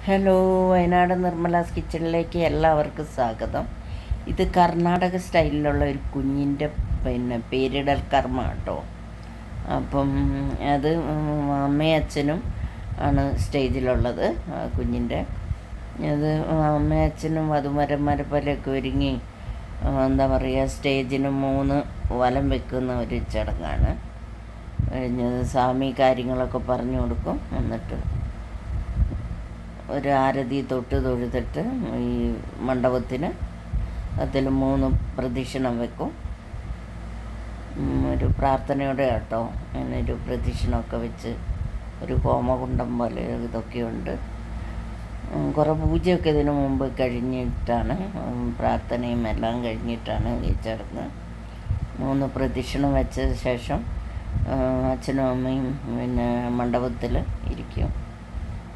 Hello, Wayanad നിർമ്മലാസ് കിച്ചണിലേക്ക് എല്ലാവർക്കും സ്വാഗതം. ഇത് കർണാടക സ്റ്റൈലിലുള്ള ഒരു കുഞ്ഞിൻ്റെ പേരിടൽ കർമ്മ കേട്ടോ. അപ്പം അത് അമ്മയും അച്ഛനും ആണ് സ്റ്റേജിലുള്ളത്. കുഞ്ഞിൻ്റെ അത് അമ്മയും അച്ഛനും വധുവരന്മാരെ പോലെയൊക്കെ ഒരുങ്ങി എന്താ പറയുക, സ്റ്റേജിന് 3 വലം വെക്കുന്ന ഒരു ചടങ്ങാണ്. കഴിഞ്ഞത് സ്വാമി കാര്യങ്ങളൊക്കെ പറഞ്ഞു കൊടുക്കും. എന്നിട്ട് ഒരു ആരതി തൊഴുതിട്ട് ഈ മണ്ഡപത്തിന് അതിൽ 3 പ്രദക്ഷിണം വെക്കും. ഒരു പ്രാർത്ഥനയോടെ കേട്ടോ. അങ്ങനെ ഒരു പ്രദക്ഷിണമൊക്കെ വെച്ച് ഒരു ഹോമകുണ്ടം പോലെ ഇതൊക്കെയുണ്ട്. കുറേ പൂജയൊക്കെ ഇതിനു മുമ്പ് കഴിഞ്ഞിട്ടാണ്, പ്രാർത്ഥനയും എല്ലാം കഴിഞ്ഞിട്ടാണ് ഈ ചടങ്ങ്. 3 പ്രദക്ഷിണം വെച്ച ശേഷം അച്ഛനും അമ്മയും മണ്ഡപത്തിൽ ഇരിക്കും.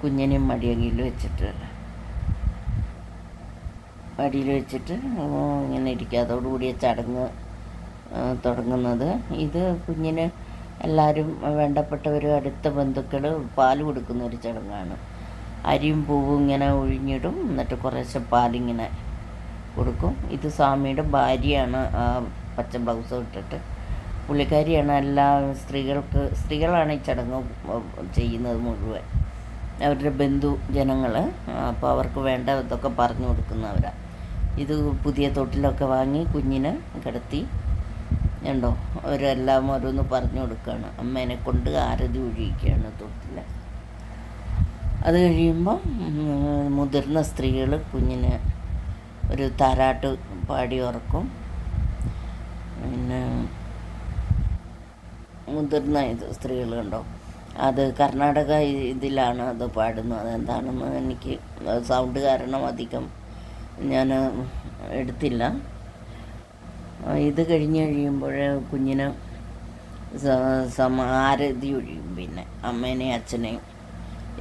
കുഞ്ഞിനെയും മടിയിൽ വെച്ചിട്ട് ഇങ്ങനെ ഇരിക്കുക. അതോടുകൂടിയ ചടങ്ങ് തുടങ്ങുന്നത്. ഇത് കുഞ്ഞിന് എല്ലാവരും വേണ്ടപ്പെട്ടവർ, അടുത്ത ബന്ധുക്കൾ പാൽ കൊടുക്കുന്ന ഒരു ചടങ്ങാണ്. അരിയും പൂവും ഇങ്ങനെ ഒഴിഞ്ഞിടും. എന്നിട്ട് കുറേശ്ശെ പാലിങ്ങനെ കൊടുക്കും. ഇത് സ്വാമിയുടെ ഭാര്യയാണ്, പച്ച ബ്ലൗസ് ഇട്ടിട്ട് പുള്ളിക്കാരിയാണ്. എല്ലാ സ്ത്രീകളാണ് ഈ ചടങ്ങ് ചെയ്യുന്നത് മുഴുവൻ. അവരുടെ ബന്ധു ജനങ്ങൾ. അപ്പോൾ അവർക്ക് വേണ്ട ഇതൊക്കെ പറഞ്ഞു കൊടുക്കുന്നവരാണ്. ഇത് പുതിയ തൊട്ടിലൊക്കെ വാങ്ങി കുഞ്ഞിനെ കിടത്തി ഉണ്ടോ, അവരെല്ലാം ഓരോന്ന് പറഞ്ഞു കൊടുക്കുകയാണ്. അമ്മേനെ കൊണ്ട് ആരതി ഒഴിയിക്കുകയാണ് തൊട്ടിൽ. അത് കഴിയുമ്പോൾ മുതിർന്ന സ്ത്രീകൾ കുഞ്ഞിനെ ഒരു താരാട്ട് പാടി ഉറക്കും. പിന്നെ മുതിർന്ന സ്ത്രീകൾ കണ്ടോ, അത് കർണാടക ഇതിലാണ് അത് പാടുന്നത്. അതെന്താണെന്ന് എനിക്ക് സൗണ്ട് കാരണം അധികം ഞാൻ എടുത്തില്ല. ഇത് കഴിയുമ്പോൾ കുഞ്ഞിന് ആരതി ഒഴിയും. പിന്നെ അമ്മേനെയും അച്ഛനെയും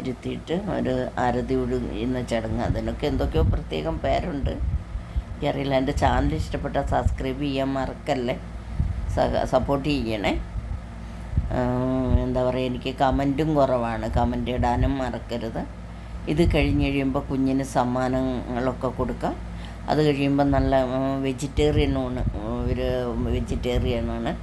ഇരുത്തിയിട്ട് ഒരു ആരതി ഒഴിയുന്ന ചടങ്ങ്. അതിനൊക്കെ എന്തൊക്കെയോ പ്രത്യേകം പേരുണ്ട്, എനിക്കറിയില്ല. എൻ്റെ ചാനൽ ഇഷ്ടപ്പെട്ടാൽ സബ്സ്ക്രൈബ് ചെയ്യാൻ മറക്കല്ലേ, സപ്പോർട്ട് ചെയ്യണേ. എന്താ പറയുക, എനിക്ക് കമൻറ്റും കുറവാണ്, കമൻ്റ് ഇടാനും മറക്കരുത്. ഇത് കഴിയുമ്പോൾ കുഞ്ഞിന് സമ്മാനങ്ങളൊക്കെ കൊടുക്കാം. അത് കഴിയുമ്പോൾ നല്ല വെജിറ്റേറിയനാണ്, ഒരു വെജിറ്റേറിയനാണ്.